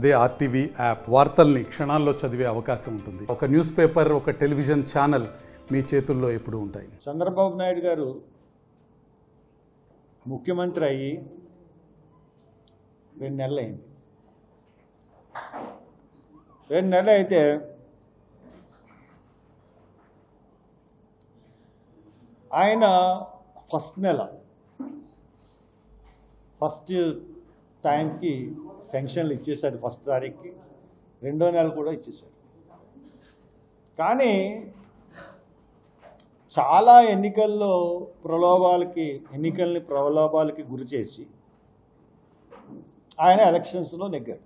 అదే RTV app వార్తల్ని క్షణాల్లో చదివే అవకాశం ఉంటుంది. ఒక న్యూస్ పేపర్, ఒక టెలివిజన్ ఛానల్ మీ చేతుల్లో ఎప్పుడూ ఉంటాయి. చంద్రబాబు నాయుడు గారు ముఖ్యమంత్రి అయ్యి 2 నెలలు అయింది. 2 నెలలు అయితే ఆయన ఫస్ట్ టైంకి పెన్షన్లు ఇచ్చేశారు. ఫస్ట్ తారీఖుకి 2వ నెల కూడా ఇచ్చేశారు. కానీ చాలా ఎన్నికల్ని ప్రలోభాలకి గురి చేసి ఆయన ఎలక్షన్స్లో నెగ్గారు.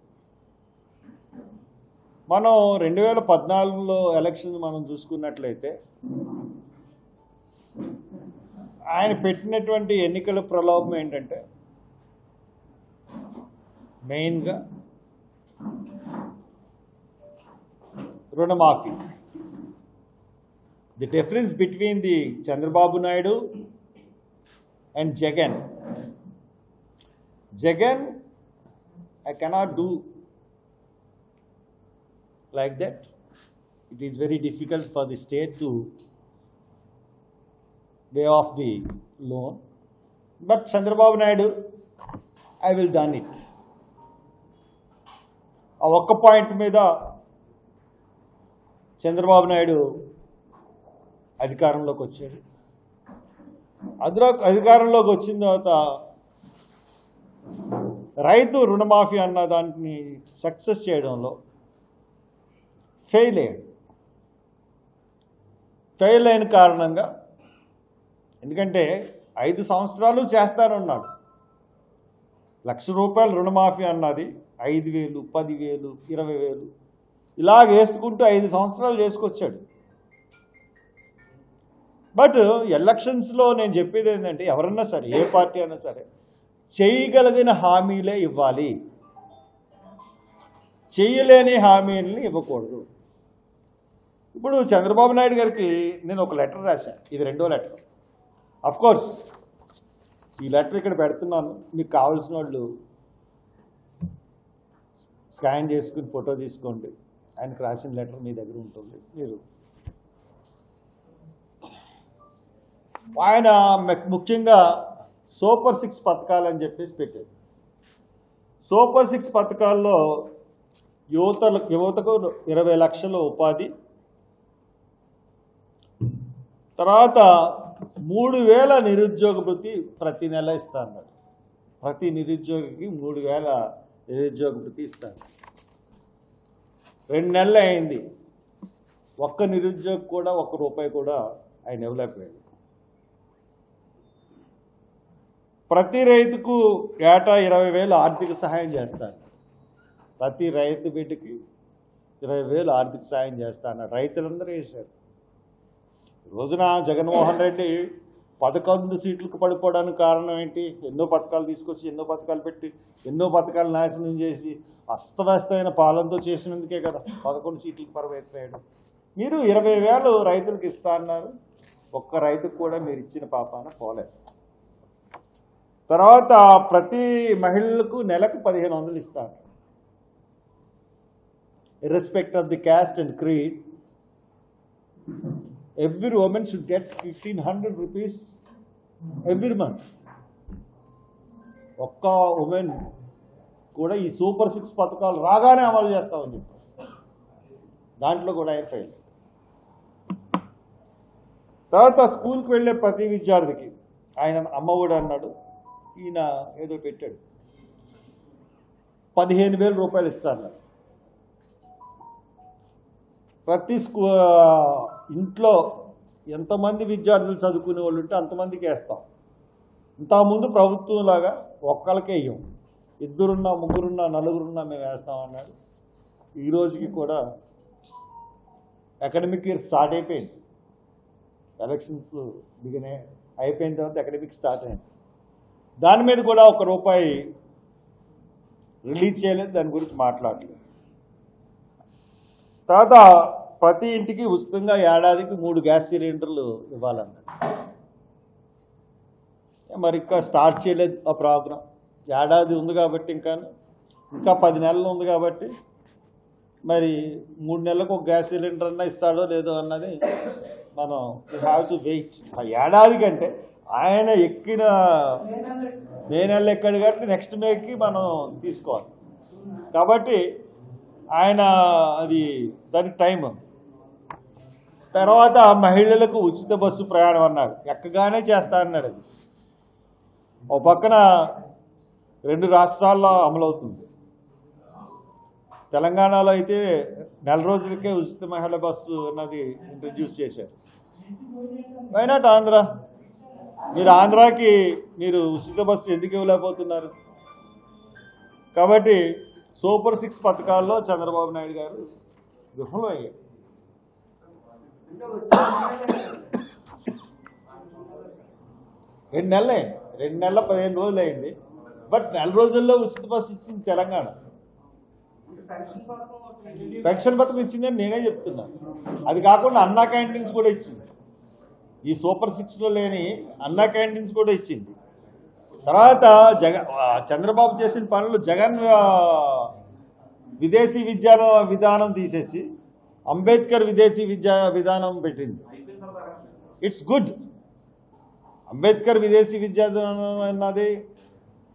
మనం 2014లో ఎలక్షన్ మనం చూసుకున్నట్లయితే ఆయన పెట్టినటువంటి ఎన్నికల ప్రలోభం ఏంటంటే మెయిన్గా రుణమాఫీ. The difference between the Chandrababu Naidu and Jagan, I cannot do like that. It is very difficult for the state to pay off the loan. But Chandrababu Naidu, I will done it. ఆ ఒక్క point మీద చంద్రబాబు నాయుడు అధికారంలోకి వచ్చాడు. అధికారంలోకి వచ్చిన తర్వాత రైతు రుణమాఫీ అన్న దాన్ని సక్సెస్ చేయడంలో ఫెయిల్ అయిన కారణంగా, ఎందుకంటే 5 సంవత్సరాలు చేస్తానన్నాడు. ₹1,00,000 రుణమాఫీ అన్నది 5,000, 10,000, 20,000 ఇలాగ వేసుకుంటూ 5 సంవత్సరాలు చేసుకొచ్చాడు. బట్ ఎలక్షన్స్లో నేను చెప్పేది ఏంటంటే, ఎవరన్నా సరే, ఏ పార్టీ అయినా సరే, చేయగలిగిన హామీలే ఇవ్వాలి, చేయలేని హామీలని ఇవ్వకూడదు. ఇప్పుడు చంద్రబాబు నాయుడు గారికి నేను ఒక లెటర్ రాశాను. ఇది 2వ లెటర్. అఫ్కోర్స్ ఈ లెటర్ ఇక్కడ పెడుతున్నాను. మీకు కావాల్సిన వాళ్ళు స్కాన్ చేసుకుని ఫోటో తీసుకోండి. ఆయనకు రాసిన లెటర్ మీ దగ్గర ఉంటుంది. మీరు ఆయన ముఖ్యంగా సూపర్ 6 పథకాలు అని చెప్పేసి పెట్టారు. సూపర్ 6 పథకాల్లో యువతకు 20 లక్షల ఉపాధి, తర్వాత 3,000 నిరుద్యోగ భృతి ప్రతి నెల ఇస్తా అన్నాడు. ప్రతి నిరుద్యోగికి 3,000 నిరుద్యోగ భృతి ఇస్తారు. 2 నెలలు అయింది. ఒక్క నిరుద్యోగి కూడా ₹1 కూడా ఆయన ఇవ్వలేకపోయాడు. ప్రతి రైతుకు ఏటా 20,000 ఆర్థిక సహాయం చేస్తారు. ప్రతి రైతు బిడ్డకి 20,000 ఆర్థిక సహాయం చేస్తాను. రైతులందరూ వేశారు. రోజున జగన్మోహన్ రెడ్డి 11 సీట్లకు పడిపోవడానికి కారణం ఏంటి? ఎన్నో పథకాలు తీసుకొచ్చి, ఎన్నో పథకాలు పెట్టి, ఎన్నో పథకాలు నాశనం చేసి, అస్తవ్యస్తమైన పాలనతో చేసినందుకే కదా 11 సీట్లకు పరిమితమయ్యాడు. మీరు 20,000 రైతులకు ఇస్తా అన్నారు. ఒక్క రైతుకు కూడా మీరు ఇచ్చిన పాపాన పోలేదు. తర్వాత ప్రతి మహిళలకు నెలకు 1,500 ఇస్తాను. Irrespective of the caste and creed, every woman should get 1,500 rupees every month. ఒక్క ఉమెన్ కూడా ఈ సూపర్ 6 పథకాలు రాగానే అమలు చేస్తామని చెప్పారు. దాంట్లో కూడా ఆయన ఫెయిల్. తర్వాత స్కూల్కి వెళ్ళే ప్రతి విద్యార్థికి ఆయన అమ్మఒడి అన్నాడు. ఈయన ఏదో పెట్టాడు, ₹15,000 ఇస్తాను. ప్రతి ఇంట్లో ఎంతమంది విద్యార్థులు చదువుకునే వాళ్ళు ఉంటే అంతమందికి వేస్తాం. ఇంతకుముందు ప్రభుత్వంలాగా ఒక్కరికే ఇవ్వం. 2 3 4 మేము వేస్తామన్నాడు. ఈ రోజుకి కూడా అకాడమిక్ ఇయర్ స్టార్ట్ అయిపోయింది. ఎలక్షన్స్ అయిపోయిన తర్వాత అకాడమిక్ స్టార్ట్ అయింది. దాని మీద కూడా ₹1 రిలీజ్ చేయలేదు. దాని గురించి మాట్లాడలేదు. తర్వాత ప్రతి ఇంటికి ఉచితంగా ఏడాదికి 3 గ్యాస్ సిలిండర్లు ఇవ్వాలన్నాడు. మరి ఇంకా స్టార్ట్ చేయలేదు ఆ ప్రోగ్రాం. ఏడాది ఉంది కాబట్టి ఇంకా ఇంకా 10 నెలలు ఉంది కాబట్టి మరి 3 నెలలకు ఒక గ్యాస్ సిలిండర్ అన్నా ఇస్తాడో లేదో అన్నది మనం హ్యావ్ టు వెయిట్. ఏడాది కంటే ఆయన ఎక్కిన మే నెల ఎక్కడు కాబట్టి నెక్స్ట్ మేకి మనం తీసుకోవాలి. కాబట్టి ఆయన అది దానికి టైం. తర్వాత మహిళలకు ఉచిత బస్సు ప్రయాణం అన్నాడు, ఎక్కగానే చేస్తా అన్నాడు. అది ఓ పక్కన 2 రాష్ట్రాల్లో అమలవుతుంది. తెలంగాణలో అయితే 4 రోజులకే ఉచిత మహిళ బస్సు అన్నది ఇంట్రడ్యూస్ చేశారు. Why not Andhra? మీరు ఆంధ్రాకి మీరు ఉచిత బస్సు ఎందుకు ఇవ్వలేకపోతున్నారు? కాబట్టి సూపర్ 6 పథకాల్లో చంద్రబాబు నాయుడు గారు విఫలం అయ్యారు. 2 నెలలు 15 రోజులు అయింది. బట్ 4 రోజుల్లో ఉచిత బస్సు ఇచ్చింది తెలంగాణ. పెన్షన్ పథకం ఇచ్చిందని నేనే చెప్తున్నాను. అది కాకుండా అన్నా క్యాంటీన్స్ కూడా ఇచ్చింది. ఈ సూపర్ 6లో లేని అన్నా క్యాంటీన్స్ కూడా ఇచ్చింది. తర్వాత చంద్రబాబు చేసిన పనులు జగన్ విదేశీ విద్యా విధానం తీసేసి అంబేద్కర్ విదేశీ విద్యా విధానం పెట్టింది. It's good. అంబేద్కర్ విదేశీ విద్యా విధానం అన్నది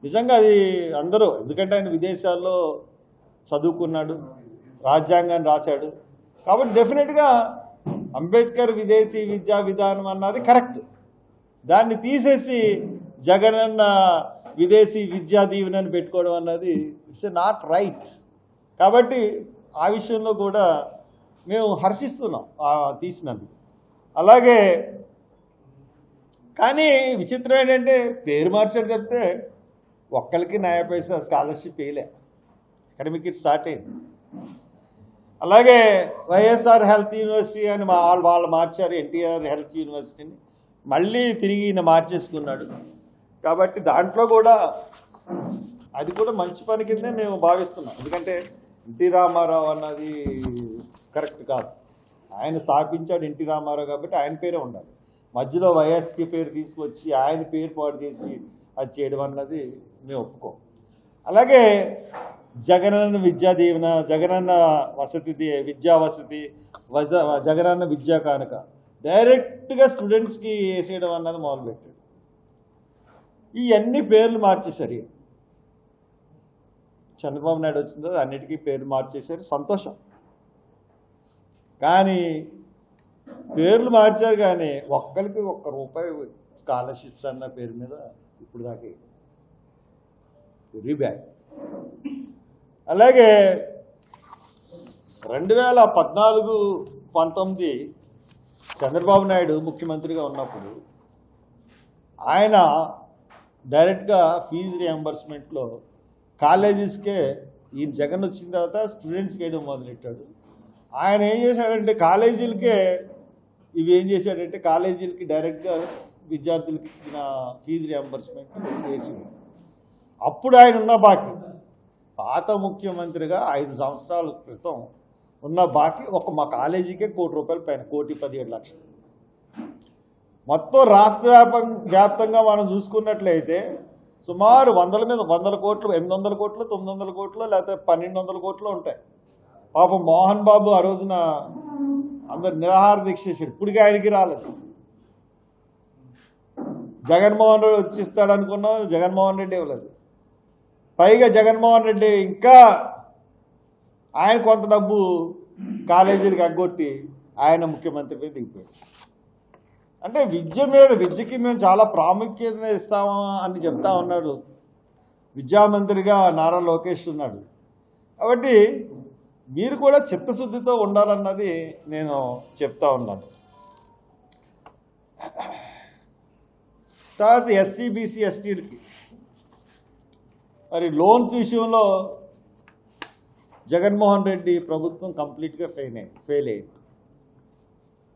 నిజంగా అది అందరూ, ఎందుకంటే ఆయన విదేశాల్లో చదువుకున్నాడు, రాజ్యాంగాన్ని రాశాడు. కాబట్టి డెఫినెట్గా అంబేద్కర్ విదేశీ విద్యా విధానం అన్నది కరెక్ట్. దాన్ని తీసేసి జగనన్న విదేశీ విద్యా దీవెనని పెట్టుకోవడం అన్నది ఇట్స్ నాట్ రైట్. కాబట్టి ఆ విషయంలో కూడా మేము హర్షిస్తున్నాం తీసినందుకు. అలాగే కానీ విచిత్రం ఏంటంటే పేరు మార్చాడు చెప్తే ఒక్కరికి 9 పైసా స్కాలర్షిప్ వేయలే. అకాడమిక్ ఇయర్ స్టార్ట్ అయింది. అలాగే వైఎస్ఆర్ హెల్త్ యూనివర్సిటీ అని వాళ్ళు మార్చారు, ఎన్టీఆర్ హెల్త్ యూనివర్సిటీని మళ్ళీ తిరిగి ఈయన మార్చేసుకున్నాడు. కాబట్టి దాంట్లో కూడా అది కూడా మంచి పని కిందే మేము భావిస్తున్నాం. ఎందుకంటే ఎన్టీ రామారావు అన్నది కరెక్ట్ కాదు. ఆయన స్థాపించాడు ఎన్టీ రామారావు కాబట్టి ఆయన పేరే ఉండాలి. మధ్యలో వైఎస్కి పేరు తీసుకొచ్చి ఆయన పేరు పాడు చేసి అది చేయడం అన్నది మేము ఒప్పుకోం. అలాగే జగనన్న విద్యా దీవెన, జగనన్న వసతి విద్యా వసతి, జగనన్న విద్యా కానుక డైరెక్ట్గా స్టూడెంట్స్కి వేసేయడం అన్నది మొదలుపెట్టాడు. ఇవన్నీ పేర్లు మార్చేశారు. చంద్రబాబు నాయుడు వచ్చిందో అన్నిటికీ పేర్లు మార్చేశారు, సంతోషం. కానీ పేర్లు మార్చారు కానీ ఒక్కరికి ₹1 స్కాలర్షిప్స్ అన్న పేరు మీద ఇప్పుడు దాకా వెరీ బ్యాడ్. అలాగే 2014-19 చంద్రబాబు నాయుడు ముఖ్యమంత్రిగా ఉన్నప్పుడు ఆయన డైరెక్ట్గా ఫీజు రియంబర్స్మెంట్లో కాలేజెస్కే ఈ జగన్ వచ్చిన తర్వాత స్టూడెంట్స్కి వేయడం మొదలెట్టాడు. ఆయన ఏం చేశాడంటే కాలేజీలకే ఏం చేశాడంటే కాలేజీలకి డైరెక్ట్గా విద్యార్థులకి ఇచ్చిన ఫీజు రియంబర్స్మెంట్ వేసి అప్పుడు ఆయన ఉన్న బాకీ పాత ముఖ్యమంత్రిగా 5 సంవత్సరాల క్రితం ఉన్న బాకీ మా కాలేజీకే ₹1,00,00,000 పైన, 1,17,00,000. మొత్తం రాష్ట్ర వ్యాప్తంగా మనం చూసుకున్నట్లయితే సుమారు 100 కోట్లు, 800 కోట్లు, 900 కోట్లు, లేకపోతే 1,200 కోట్లు ఉంటాయి. పాపం మోహన్ బాబు ఆ రోజున అందరు నిరాహార దీక్ష చేశాడు. ఇప్పటికీ ఆయనకి రాలేదు. జగన్మోహన్ రెడ్డి వచ్చిస్తాడు అనుకున్నాం, జగన్మోహన్ రెడ్డి ఇవ్వలేదు. పైగా జగన్మోహన్ రెడ్డి ఇంకా ఆయన కొంత డబ్బు కాలేజీలకు ఎగ్గొట్టి ఆయన ముఖ్యమంత్రి మీద దిగిపోయాడు. అంటే విద్యకి మేము చాలా ప్రాముఖ్యత ఇస్తాము అని చెప్తా ఉన్నాడు విద్యామంత్రిగా నారా లోకేష్ ఉన్నాడు. కాబట్టి మీరు కూడా చిత్తశుద్ధితో ఉండాలన్నది నేను చెప్తా ఉన్నాను. తర్వాత ఎస్సీ బీసీ ఎస్టీలకి మరి లోన్స్ విషయంలో జగన్మోహన్ రెడ్డి ప్రభుత్వం కంప్లీట్గా ఫెయిల్ అయింది.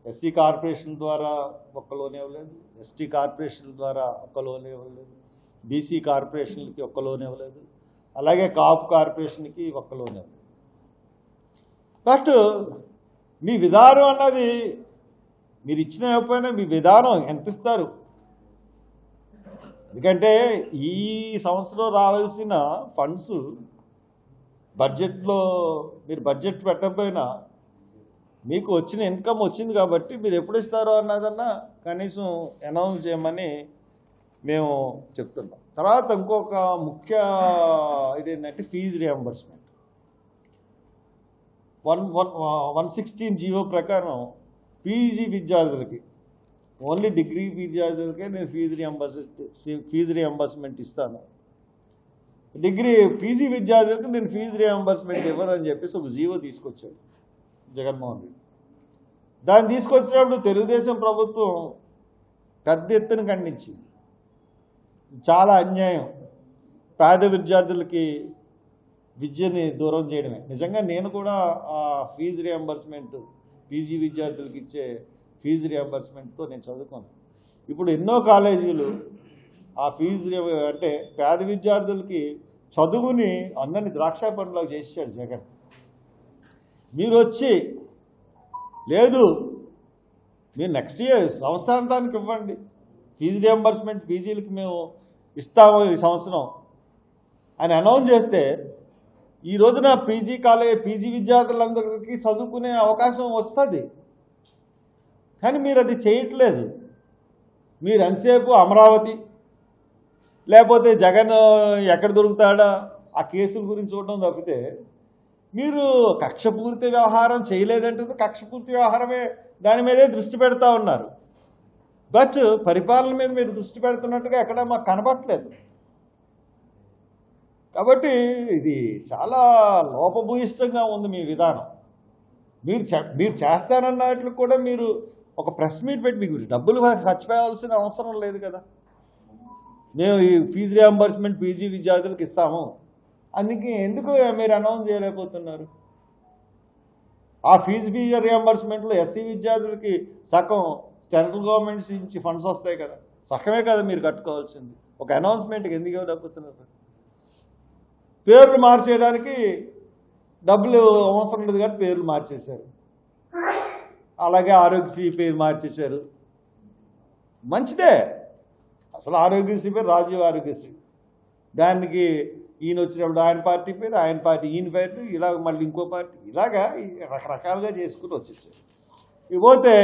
ఎస్సీ కార్పొరేషన్ ద్వారా ఒక్క లోన్ ఇవ్వలేదు, ఎస్టీ కార్పొరేషన్ ద్వారా ఒక్క లోన్ ఇవ్వలేదు, బీసీ కార్పొరేషన్లకి ఒక్క లోన్ ఇవ్వలేదు, అలాగే కాపు కార్పొరేషన్కి ఒక్క లోన్ ఇవ్వలేదు. బట్ మీ విధానం అన్నది మీరు ఇచ్చిన ఇవ్వకపోయినా మీ విధానం ఎంత ఇస్తారు? ఎందుకంటే ఈ సంవత్సరం రావాల్సిన ఫండ్స్ బడ్జెట్లో మీరు బడ్జెట్ పెట్టకపోయినా మీకు వచ్చిన ఇన్కమ్ వచ్చింది కాబట్టి మీరు ఎప్పుడు ఇస్తారో అన్నదన్నా కనీసం అనౌన్స్ చేయమని మేము చెప్తున్నాం. తర్వాత ఇంకొక ముఖ్య ఇదేంటంటే ఫీజు రియంబర్స్మెంట్. 116 జీవో ప్రకారం పీజీ విద్యార్థులకి, ఓన్లీ డిగ్రీ విద్యార్థులకే నేను ఫీజు రియంబర్స్మెంట్ ఇస్తాను, పీజీ విద్యార్థులకు నేను ఫీజు రియంబర్స్మెంట్ ఇవ్వను అని చెప్పేసి ఒక జీవో తీసుకొచ్చాడు జగన్మోహన్ రెడ్డి. దాన్ని తీసుకొచ్చినప్పుడు తెలుగుదేశం ప్రభుత్వం పెద్ద ఎత్తున ఖండించింది. చాలా అన్యాయం, పేద విద్యార్థులకి విద్యని దూరం చేయడమే. నిజంగా నేను కూడా ఆ ఫీజు రియంబర్స్మెంట్, పీజీ విద్యార్థులకి ఇచ్చే ఫీజు రియంబర్స్మెంట్తో నేను చదువుకున్నాను. ఇప్పుడు ఎన్నో కాలేజీలు ఆ ఫీజు అంటే పేద విద్యార్థులకి చదువుని అందరినీ ద్రాక్ష పండులాగా చేసాడు జగన్. మీరు వచ్చి లేదు మీరు నెక్స్ట్ ఇయర్ సంవత్సరాంతానికి ఇవ్వండి ఫీజు రియంబర్స్మెంట్, పీజీలకి మేము ఇస్తాము ఈ సంవత్సరం అని అనౌన్స్ చేస్తే ఈ రోజున పీజీ విద్యార్థులందరికీ చదువుకునే అవకాశం వస్తుంది. కానీ మీరు అది చేయట్లేదు. మీరు ఎంతసేపు అమరావతి లేకపోతే జగన్ ఎక్కడ దొరుకుతాడా ఆ కేసుల గురించి చూడడం తప్పితే మీరు కక్షపూర్తి వ్యవహారం చేయలేదంటే కక్షపూర్తి వ్యవహారమే దాని మీదే దృష్టి పెడతా ఉన్నారు. బట్ పరిపాలన మీద మీరు దృష్టి పెడుతున్నట్టుగా ఎక్కడ మాకు కనపట్లేదు. కాబట్టి ఇది చాలా లోపభూయిష్టంగా ఉంది మీ విధానం. మీరు చేస్తానన్నట్లు కూడా మీరు ఒక ప్రెస్ మీట్ పెట్టి మీకు డబ్బులు ఖర్చు పెట్టాల్సిన అవసరం లేదు కదా. మేము ఈ ఫీజు రియంబర్స్మెంట్ పీజీ విద్యార్థులకు ఇస్తాము, అందుకే ఎందుకు మీరు అనౌన్స్ చేయలేకపోతున్నారు? ఆ ఫీజు రియంబర్స్మెంట్లో ఎస్సీ విద్యార్థులకి సగం సెంట్రల్ గవర్నమెంట్ నుంచి ఫండ్స్ వస్తాయి కదా, సగమే కదా మీరు కట్టుకోవాల్సింది. ఒక అనౌన్స్మెంట్కి ఎందుకు ఇవ్వలేకపోతున్నారు? పేర్లు మార్చేయడానికి డబ్బులు అవసరం ఉండదు కాబట్టి పేర్లు మార్చేశారు. అలాగే ఆరోగ్యశ్రీ పేరు మార్చేశారు. మంచిదే, అసలు ఆరోగ్యశ్రీ పేరు రాజీవ్ ఆరోగ్యశ్రీ. దానికి ఈయన వచ్చినప్పుడు ఆయన పార్టీ పేరు, ఆయన పార్టీ ఈయన పేరు, ఇలాగ మళ్ళీ ఇంకో పార్టీ, ఇలాగా రకరకాలుగా చేసుకుని వచ్చేసారు. ఇకపోతే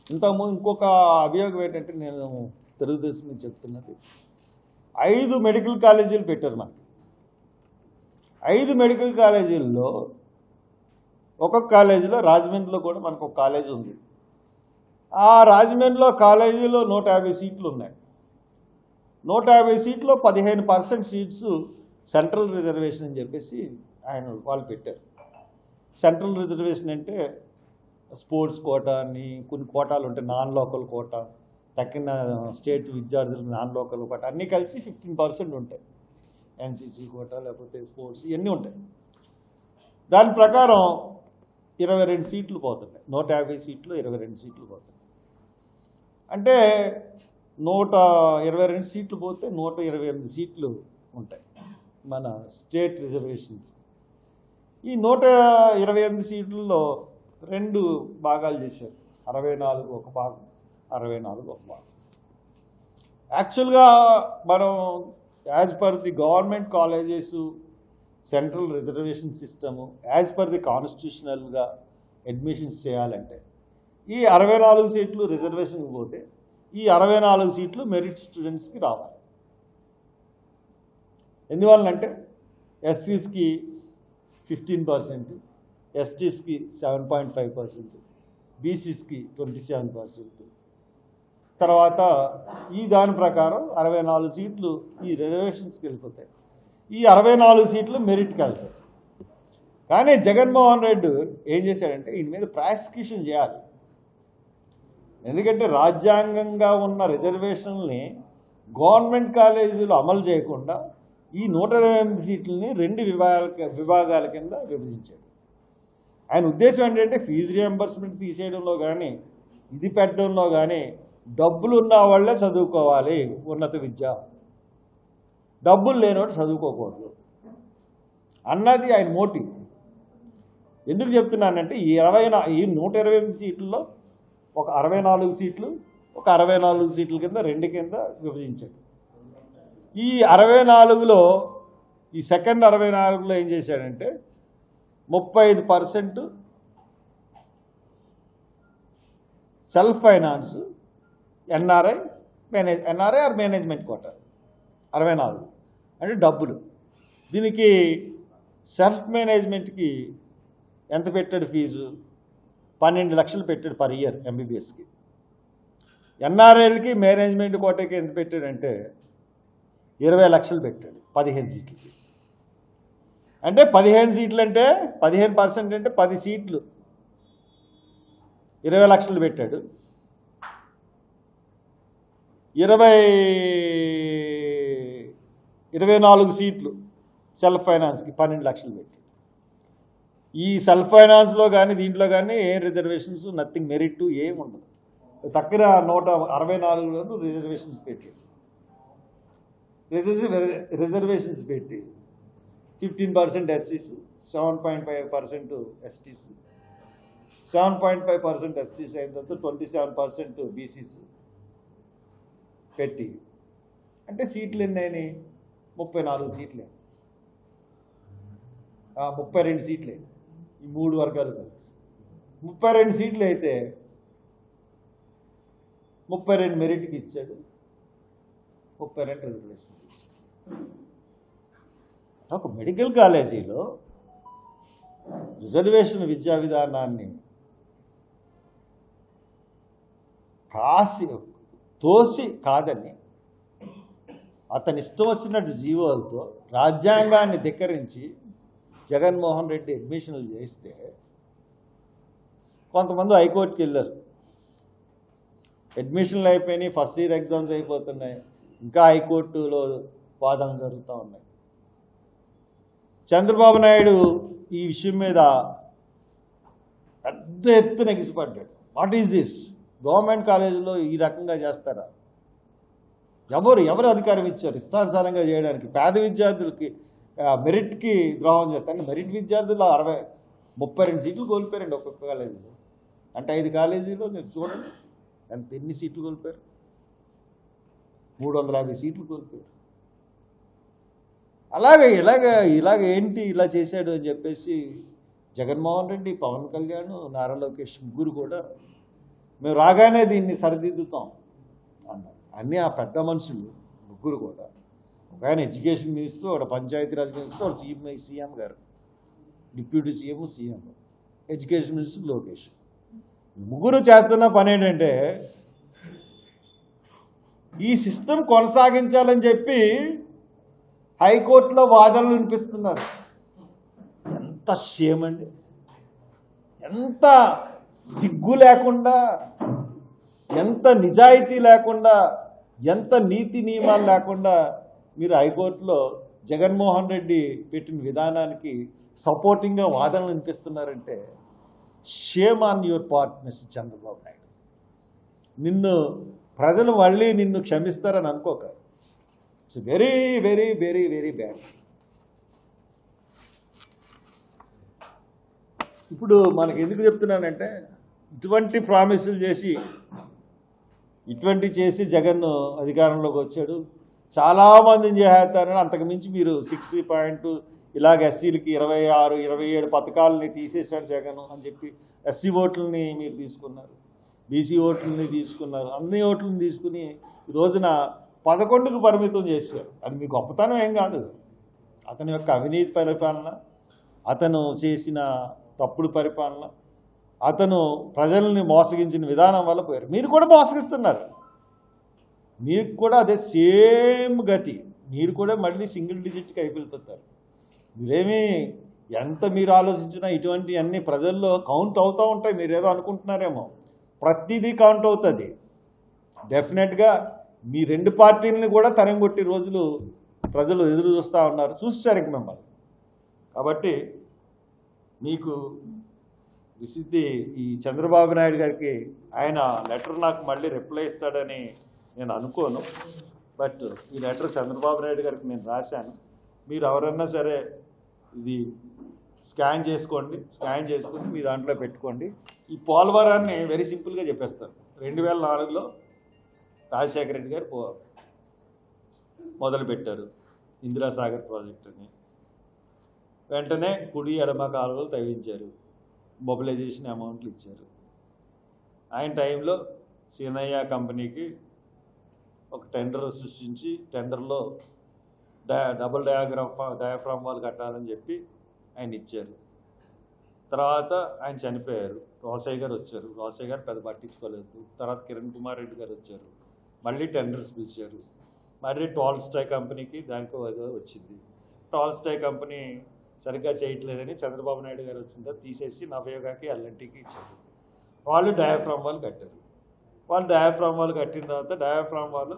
ఇంకొక అభియోగం ఏంటంటే నేను తెలుగుదేశం నుంచి చెప్తున్నది, 5 మెడికల్ కాలేజీలు పెట్టారు మనకి. 5 మెడికల్ కాలేజీల్లో ఒక్కొక్క కాలేజీలో రాజమండ్రిలో కూడా మనకు ఒక కాలేజీ ఉంది. ఆ రాజమండ్రిలో కాలేజీలో 150 సీట్లు ఉన్నాయి. 150 సీట్లో 15% సీట్స్ సెంట్రల్ రిజర్వేషన్ అని చెప్పేసి వాళ్ళు పెట్టారు. సెంట్రల్ రిజర్వేషన్ అంటే స్పోర్ట్స్ కోటా అని కొన్ని కోటాలు ఉంటాయి, నాన్ లోకల్ కోటా, తక్కిన స్టేట్ విద్యార్థులకు నాన్ లోకల్ కోటా అన్నీ కలిసి 15% ఉంటాయి. ఎన్సీసీ కోటా లేకపోతే స్పోర్ట్స్ ఇవన్నీ ఉంటాయి. దాని ప్రకారం 22 సీట్లు పోతున్నాయి. 150 సీట్లు 22 సీట్లు పోతున్నాయి. అంటే 122 సీట్లు పోతే 128 సీట్లు ఉంటాయి మన స్టేట్ రిజర్వేషన్స్. ఈ 128 సీట్లలో 2 భాగాలు చేశారు. 64 ఒక భాగం, 64 ఒక భాగం. యాక్చువల్గా మనం as per the government colleges central reservation system as per the కాన్స్టిట్యూషనల్గా అడ్మిషన్స్ చేయాలంటే ఈ 64 సీట్లు రిజర్వేషన్కి పోతే ఈ 64 సీట్లు మెరిట్ స్టూడెంట్స్కి రావాలి. ఎందువల్లంటే ఎస్సీస్కి 15%, ఎస్టీస్కి 7.5%, బీసీస్కి 27%. తర్వాత ఈ దాని ప్రకారం 64 సీట్లు ఈ రిజర్వేషన్స్కి వెళ్ళిపోతాయి. ఈ 64 సీట్లు మెరిట్కి వెళ్తాయి. కానీ జగన్మోహన్ రెడ్డి ఏం చేశాడంటే ఈయన మీద ప్రాసిక్యూషన్ చేయాలి. ఎందుకంటే రాజ్యాంగంగా ఉన్న రిజర్వేషన్ని గవర్నమెంట్ కాలేజీలు అమలు చేయకుండా ఈ 128 సీట్లని 2 విభాగాల కింద విభజించాడు. ఆయన ఉద్దేశం ఏంటంటే ఫీజు రియంబర్స్మెంట్ తీసేయడంలో కానీ ఇది పెట్టడంలో కానీ డబ్బులు ఉన్న వాళ్ళే చదువుకోవాలి ఉన్నత విద్య, డబ్బులు లేనివాడు చదువుకోకూడదు అన్నది ఆయన మోటివ్. ఎందుకు చెప్తున్నానంటే ఈ 128 సీట్లలో ఒక 64 సీట్లు ఒక 64 సీట్ల కింద 2 కింద విభజించాడు. ఈ 64లో ఈ సెకండ్ 64లో ఏం చేశాడంటే 35% self finance NRI or management quota 64 అంటే డబ్బులు. దీనికి సెల్ఫ్ మేనేజ్మెంట్కి ఎంత పెట్టాడు ఫీజు? 12 లక్షలు పెట్టాడు పర్ ఇయర్ ఎంబీబీఎస్కి. ఎన్ఆర్ఐలకి మేనేజ్మెంట్ కోటాకి ఎంత పెట్టాడంటే 20 లక్షలు పెట్టాడు 15 సీట్లకి. అంటే 15 సీట్లు అంటే 15% అంటే 10 సీట్లు 20 లక్షలు పెట్టాడు. 24 సీట్లు సెల్ఫ్ ఫైనాన్స్కి 12 లక్షలు పెట్టాడు. ఈ సెల్ఫ్ ఫైనాన్స్లో కానీ దీంట్లో కానీ ఏం రిజర్వేషన్స్, నథింగ్, మెరిట్ ఏమి ఉండదు. తక్కువ 164 రిజర్వేషన్స్ పెట్టి రిజర్వేషన్స్ పెట్టి 15% ఎస్సీస్, 7.5% ఎస్టీస్, 7.5% ఎస్టీస్ అయిన తర్వాత 27% బీసీస్ పెట్టి అంటే సీట్లు ఎన్ని అయినాయి? 34 సీట్లే, 32 సీట్లే ఈ 3 వర్గాలు. 32 సీట్లు అయితే 32 మెరిట్కి ఇచ్చాడు, 32 రిజర్వేషన్ ఇచ్చాడు. ఒక మెడికల్ కాలేజీలో రిజర్వేషన్ విద్యా విధానాన్ని తోసి కాదని అతని ఇష్టం వచ్చినట్టు జీవోలతో రాజ్యాంగాన్ని ధిక్కరించి జగన్మోహన్ రెడ్డి అడ్మిషన్లు చేస్తే కొంతమంది హైకోర్టుకి వెళ్ళారు. అడ్మిషన్లు అయిపోయినాయి, ఫస్ట్ ఇయర్ ఎగ్జామ్స్ అయిపోతున్నాయి, ఇంకా హైకోర్టులో వాదనలు జరుగుతూ ఉన్నాయి. చంద్రబాబు నాయుడు ఈ విషయం మీద పెద్ద ఎత్తున ఎగిసిపడ్డాడు. What is this? గవర్నమెంట్ కాలేజీలో ఈ రకంగా చేస్తారా? ఎవరు అధికారం ఇచ్చారు ఇష్టానుసారంగా చేయడానికి? పేద విద్యార్థులకి మెరిట్కి ద్రోహం చేస్తాను. మెరిట్ విద్యార్థులు 32 సీట్లు కోల్పోయారండి ఒక్కొక్క కాలేజీలో. అంటే 5 కాలేజీలో మీరు చూడండి ఎన్ని సీట్లు కోల్పోయారు? 350 సీట్లు కోల్పోయారు. ఇలాగ ఏంటి ఇలా చేశాడు అని చెప్పేసి జగన్మోహన్ రెడ్డి, పవన్ కళ్యాణ్, నారా లోకేష్ ముగ్గురు కూడా మేము రాగానే దీన్ని సరిదిద్దుతాం అన్నారు. అన్నీ ఆ పెద్ద మనుషులు ముగ్గురు కూడా, ఒక ఆయన ఎడ్యుకేషన్ మినిస్టర్, ఒక పంచాయతీరాజ్ మినిస్టర్, ఒక సీఎం గారు, deputy CM, education minister Lokesh. ముగ్గురు చేస్తున్న పని ఏంటంటే ఈ సిస్టమ్ కొనసాగించాలని చెప్పి హైకోర్టులో వాదనలు వినిపిస్తున్నారు. ఎంత షేమ్ అండి! ఎంత సిగ్గు లేకుండా, ఎంత నిజాయితీ లేకుండా, ఎంత నీతి నియమాలు లేకుండా మీరు హైకోర్టులో జగన్మోహన్ రెడ్డి పెట్టిన విధానానికి సపోర్టింగ్గా వాదనలు వినిపిస్తున్నారంటే shame on your part mister Chandrababu Naidu. నిన్ను ప్రజలు మళ్ళీ నిన్ను క్షమిస్తారని అనుకోక. It's very very very very bad. ఇప్పుడు మనకి ఎందుకు చెప్తున్నానంటే ఇటువంటి ప్రామిసులు చేసి జగన్ అధికారంలోకి వచ్చాడు. చాలామందిని చేస్తారని అంతకుమించి మీరు 60 ఇలాగ ఎస్సీలకి 26, 27 పథకాలని తీసేశాడు జగన్ అని చెప్పి ఎస్సీ ఓట్లని మీరు తీసుకున్నారు, బీసీ ఓట్లని తీసుకున్నారు, అన్ని ఓట్లను తీసుకుని ఈ రోజున 11కు పరిమితం చేశారు. అది మీ గొప్పతనం ఏం కాదు. అతని యొక్క అవినీతి పరిపాలన, అతను చేసిన తప్పుడు పరిపాలన, అతను ప్రజల్ని మోసగించిన విధానం వల్ల పోయారు. మీరు కూడా మోసగిస్తున్నారు. మీకు కూడా అదే సేమ్ గతి. మీరు కూడా మళ్ళీ సింగిల్ డిజిట్కి అయిపోతారు. మీరేమీ ఎంత మీరు ఆలోచించినా ఇటువంటి అన్ని ప్రజల్లో కౌంట్ అవుతూ ఉంటాయి. మీరు ఏదో అనుకుంటున్నారేమో, ప్రతిదీ కౌంట్ అవుతుంది. డెఫినెట్గా మీ 2 పార్టీలని కూడా తరంగొట్టి రోజులు ప్రజలు ఎదురు చూస్తూ ఉన్నారు, చూస్తారు ఇంక మిమ్మల్ని. కాబట్టి మీకు ఈ చంద్రబాబు నాయుడు గారికి ఆయన లెటర్ నాకు మళ్ళీ రిప్లై ఇస్తాడని నేను అనుకోను. బట్ ఈ లెటర్ చంద్రబాబు నాయుడు గారికి నేను రాశాను. మీరు ఎవరన్నా సరే ఇది స్కాన్ చేసుకుని మీ దాంట్లో పెట్టుకోండి. ఈ పోలవరాన్ని వెరీ సింపుల్గా చెప్పేస్తారు. 2004లో రాజశేఖర రెడ్డి గారు మొదలుపెట్టారు ఇందిరాసాగర్ ప్రాజెక్టుని. వెంటనే కుడి ఎడమ కాలువలు తవ్వించారు, మొబిలైజేషన్ అమౌంట్లు ఇచ్చారు. ఆయన టైంలో సీనయ్య కంపెనీకి ఒక టెండర్ సృష్టించి టెండర్లో డబుల్ డయాఫ్రామ్ వాల్ కట్టాలని చెప్పి ఆయన ఇచ్చారు. తర్వాత ఆయన చనిపోయారు. రోసయ్య గారు వచ్చారు. రోసయ్య గారు పెద్ద పట్టించుకోలేదు. తర్వాత కిరణ్ కుమార్ రెడ్డి గారు వచ్చారు. మళ్ళీ టెండర్స్ పిలిచారు. మళ్ళీ టాల్స్టాయ్ కంపెనీకి దానికి వచ్చింది. టాల్స్టాయ్ కంపెనీ సరిగ్గా చేయట్లేదని చంద్రబాబు నాయుడు గారు వచ్చిన తర్వాత తీసేసి నవయోగాకి ఎల్ఎన్టీకి ఇచ్చారు. వాళ్ళు డయాఫ్రామ్ వాల్ కట్టారు. వాళ్ళు డయాఫ్రామ్ వాల్ కట్టిన తర్వాత డయాఫ్రామ్ వాల్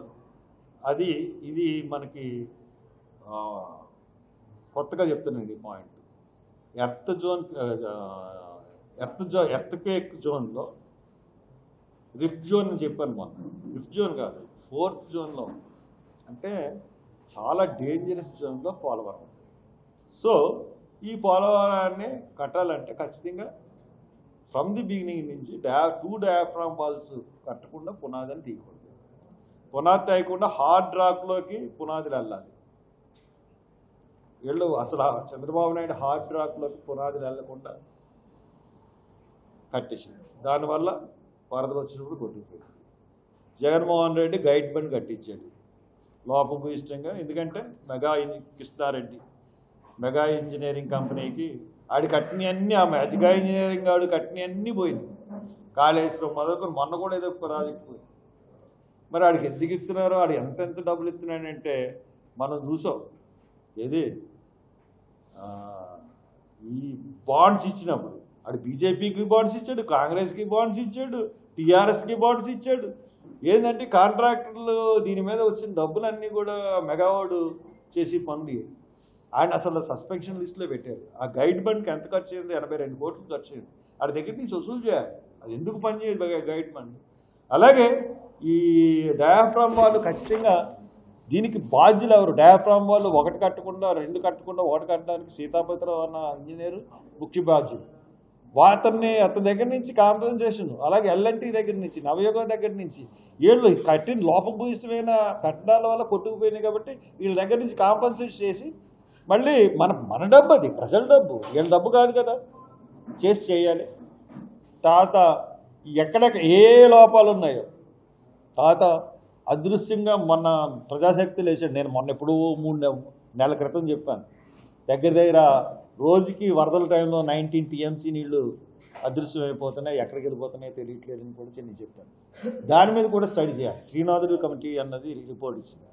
ఇది మనకి కొత్తగా చెప్తున్నాను ఈ పాయింట్. ఎర్త్ క్వేక్ జోన్లో రిఫ్ట్ జోన్ అని చెప్పాను మొన్న. రిఫ్ట్ జోన్ కాదు, 4th జోన్లో ఉంది. అంటే చాలా డేంజరస్ జోన్లో పోలవరం. సో ఈ పోలవరాన్ని కట్టాలంటే ఖచ్చితంగా ఫ్రమ్ ది బిగినింగ్ నుంచి 2 డయాఫ్రామ్ వాల్స్ కట్టకుండా పునాదిని తీయకూడదు. పునాది తీయకుండా హార్డ్ రాక్లోకి పునాదులు వెళ్ళాలి. వీళ్ళు అసలు చంద్రబాబు నాయుడు హార్డ్ రాక్లోకి పునాదులు వెళ్లకుండా కట్టేసింది. దానివల్ల వరదలు వచ్చినప్పుడు కొట్టుకుపోయింది. జగన్మోహన్ రెడ్డి గైడ్ బండ్ కట్టించాడు లోపభూయిష్టంగా. ఎందుకంటే కృష్ణారెడ్డి మెగా ఇంజనీరింగ్ కంపెనీకి ఆడి కట్టినవన్నీ, ఆ మెగా ఇంజనీరింగ్ ఆడు కట్టినవన్నీ పోయింది. కాళేశ్వరం మొదలుకొని మొన్న కూడా ఏదో ప్రాజెక్ట్ పోయింది. మరి ఆడికి ఎందుకు ఇస్తున్నారో, ఆడు ఎంత డబ్బులు ఇస్తున్నాడంటే మనం చూసాం. ఏది ఈ బాండ్స్ ఇచ్చినప్పుడు ఆడు బీజేపీకి బాండ్స్ ఇచ్చాడు, కాంగ్రెస్కి బాండ్స్ ఇచ్చాడు, టీఆర్ఎస్కి బాండ్స్ ఇచ్చాడు. ఏంటంటే కాంట్రాక్టర్లు దీని మీద వచ్చిన డబ్బులన్నీ కూడా మెగావాడు చేసి పనులు ఆయన అసలు సస్పెన్షన్ లిస్టులో పెట్టారు. ఆ గైడ్ బండ్కి ఎంత ఖర్చు అయింది? 82 కోట్లు ఖర్చు అయింది. ఆడి దగ్గర నుంచి వసూలు చేయాలి. అది ఎందుకు పనిచేయదు గైడ్ బండ్? అలాగే ఈ డయాఫ్రామ్ వాళ్ళు ఖచ్చితంగా దీనికి బాధ్యులు ఎవరు? డయాఫ్రామ్ వాళ్ళు 1 కట్టకుండా 2 కట్టకుండా 1 కట్టడానికి సీతాపతిరావు అన్న ఇంజనీరు ముఖ్య బాధ్యులు. అతని దగ్గర నుంచి కాంపెన్సేషన్, అలాగే ఎల్ఎన్టీ దగ్గర నుంచి, నవయోగ దగ్గర నుంచి వీళ్ళు కట్టిన లోపభూయిష్టమైన కట్టడాల వల్ల కొట్టుకుపోయినాయి. కాబట్టి వీళ్ళ దగ్గర నుంచి కాంపెన్సేట్ చేసి మళ్ళీ మన డబ్బు, అది ప్రజల డబ్బు, వీళ్ళ డబ్బు కాదు కదా, చేయాలి. తర్వాత ఎక్కడెక్కడ ఏ లోపాలు ఉన్నాయో తర్వాత అదృశ్యంగా మొన్న ప్రజాశక్తి లేచాడు. నేను మొన్న ఎప్పుడూ 3 నెలల క్రితం చెప్పాను. దగ్గర రోజుకి వరదల టైంలో 19 TMC నీళ్లు అదృశ్యం అయిపోతున్నాయి, ఎక్కడికి వెళ్ళిపోతున్నాయో తెలియట్లేదని కూడా నేను చెప్పాను. దాని మీద కూడా స్టడీ చేయాలి. శ్రీనాథుడు కమిటీ అన్నది రిపోర్ట్ ఇచ్చింది.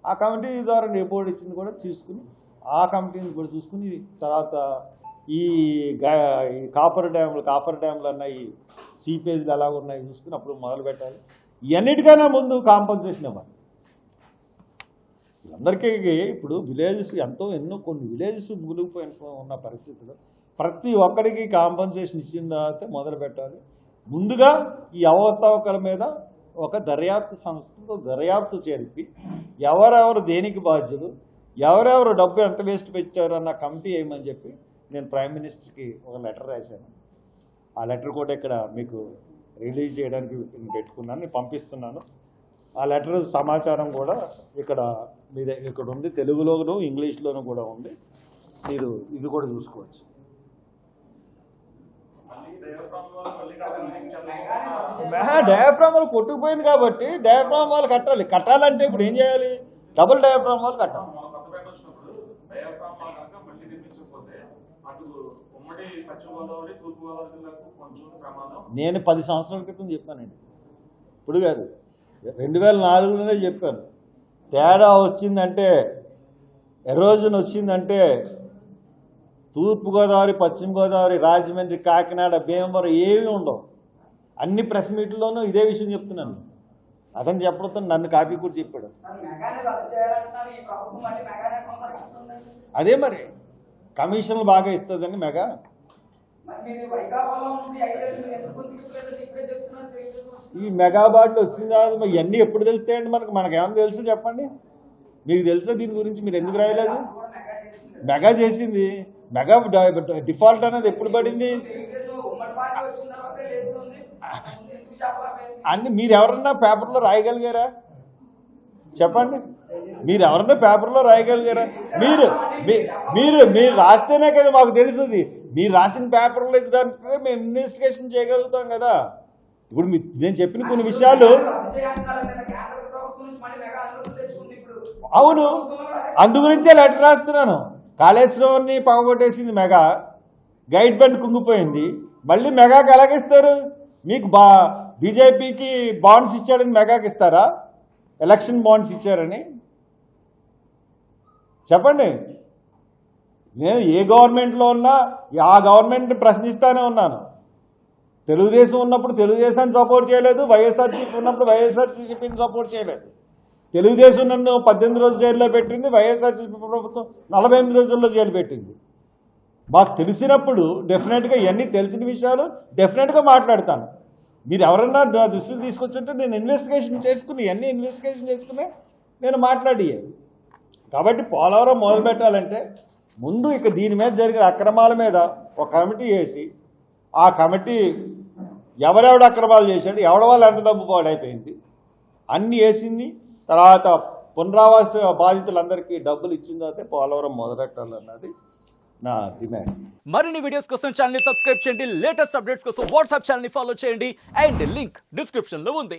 ఆ కమిటీ ద్వారా రిపోర్ట్ ఇచ్చింది కూడా చూసుకుని, ఆ కమిటీని కూడా చూసుకుని తర్వాత ఈ కాపర్ డ్యామ్లు అన్న ఈ సీపేజ్లు ఎలా ఉన్నాయి చూసుకుని అప్పుడు మొదలు పెట్టాలి. ఇవన్నిటికైనా ముందు కాంపన్సేషన్ ఇవ్వాలి. అందరికీ ఇప్పుడు విలేజెస్ ఎన్నో కొన్ని విలేజెస్ మునిగిపోయి ఉన్న పరిస్థితుల్లో ప్రతి ఒక్కరికి కాంపన్సేషన్ ఇచ్చిన తర్వాత మొదలు పెట్టాలి. ముందుగా ఈ అవకతవకల మీద ఒక దర్యాప్తు సంస్థతో దర్యాప్తు జరిపి ఎవరెవరు దేనికి బాధ్యులు, ఎవరెవరు డబ్బు ఎంత వేస్ట్ పెట్టారు అన్న కమిటీ వేయమని చెప్పి నేను ప్రైమ్ మినిస్టర్కి ఒక లెటర్ రాశాను. ఆ లెటర్ కూడా ఇక్కడ మీకు రిలీజ్ చేయడానికి పెట్టుకున్నాను, నేను పంపిస్తున్నాను. ఆ లెటర్ సమాచారం కూడా ఇక్కడ ఉంది, తెలుగులోను ఇంగ్లీష్లోనూ కూడా ఉంది. మీరు ఇది కూడా చూసుకోవచ్చు. డయాఫ్రామ్ వాళ్ళు కొట్టుకుపోయింది కాబట్టి డయాఫ్రామ్ వాళ్ళు కట్టాలంటే ఇప్పుడు ఏం చేయాలి? డబుల్ డయాఫ్రామ్ వాళ్ళు కట్టాలి. నేను 10 సంవత్సరాల క్రితం చెప్పానండి, ఇప్పుడు కాదు, 2004లోనే చెప్పాను. తేడా వచ్చిందంటే, ఎరోజన్ వచ్చిందంటే తూర్పుగోదావరి, పశ్చిమ గోదావరి, రాజమండ్రి, కాకినాడ, భీమవరం ఏమీ ఉండవు. అన్ని ప్రెస్ మీట్లోనూ ఇదే విషయం చెప్తున్నాను. అతను చెప్పడంతో నన్ను కాపీ కూడా చెప్పాడు. అదే మరి కమిషన్లు బాగా ఇస్తుందండి మెగా. ఈ మెగా బాటిల్ వచ్చిన తర్వాత ఇవన్నీ ఎప్పుడు తెలుస్తాయండి మనకేమన్నా తెలుసు చెప్పండి? మీకు తెలుసా దీని గురించి? మీరు ఎందుకు రాయలేదు? మెగా చేసింది, మెగా డిఫాల్ట్ అనేది ఎప్పుడు పడింది? అన్ని మీరు ఎవరన్నా పేపర్లో రాయగలిగారా? చెప్పండి. మీరు ఎవరన్నా పేపర్లో రాయగలిగారా? మీరు మీరు మీరు రాస్తేనే కదా మాకు తెలుస్తుంది. మీరు రాసిన పేపర్లో దాంట్లో మేము ఇన్వెస్టిగేషన్ చేయగలుగుతాం కదా. ఇప్పుడు నేను చెప్పిన కొన్ని విషయాలు అవును, అందు గురించే లెటర్ రాస్తున్నాను. కాళేశ్వరాన్ని పగబొట్టేసింది మెగా, గైడ్ బండ్ కుంగిపోయింది, మళ్ళీ మెగాకి ఎలాగిస్తారు? మీకు బీజేపీకి బాండ్స్ ఇచ్చాడని మెగాకి ఇస్తారా? ఎలక్షన్ బాండ్స్ ఇచ్చారని చెప్పండి. నేను ఏ గవర్నమెంట్లో ఉన్నా ఆ గవర్నమెంట్ని ప్రశ్నిస్తూనే ఉన్నాను. తెలుగుదేశం ఉన్నప్పుడు తెలుగుదేశాన్ని సపోర్ట్ చేయలేదు, వైఎస్ఆర్సీపీ ఉన్నప్పుడు వైఎస్ఆర్సీపీని సపోర్ట్ చేయలేదు. తెలుగుదేశం నన్ను 18 రోజులు జైల్లో పెట్టింది, వైఎస్ఆర్సీపీ ప్రభుత్వం 48 రోజుల్లో జైలు పెట్టింది. మాకు తెలిసినప్పుడు డెఫినెట్గా ఇవన్నీ తెలిసిన విషయాలు డెఫినెట్గా మాట్లాడతాను. మీరు ఎవరన్నా నా దృష్టికి తీసుకొచ్చుంటే నేను ఇన్వెస్టిగేషన్ చేసుకుని ఇవన్నీ ఇన్వెస్టిగేషన్ చేసుకుని నేను మాట్లాడేది. కాబట్టి పోలవరం మొదలు పెట్టాలంటే ముందు ఇక దీని మీద జరిగిన అక్రమాల మీద ఒక కమిటీ వేసి ఆ కమిటీ ఎవరెవడు అక్రమాలు చేశాడు, ఎవరి వల్ల ఎంత డబ్బు పాడైపోయింది అన్నీ వేసింది. తర్వాత పునరావాస బాధితులందరికీ డబ్బులు ఇచ్చిన తర్వాత పోలవరం మొదలెట్టాలన్నది నా డిమాండ్. మరిన్ని వీడియోస్ కోసం ఛానల్ ని సబ్స్క్రైబ్ చేయండి, లేటెస్ట్ అప్డేట్స్ కోసం వాట్సాప్ ఛానల్ ని ఫాలో చేయండి అండ్ లింక్ డిస్క్రిప్షన్ లో ఉంది.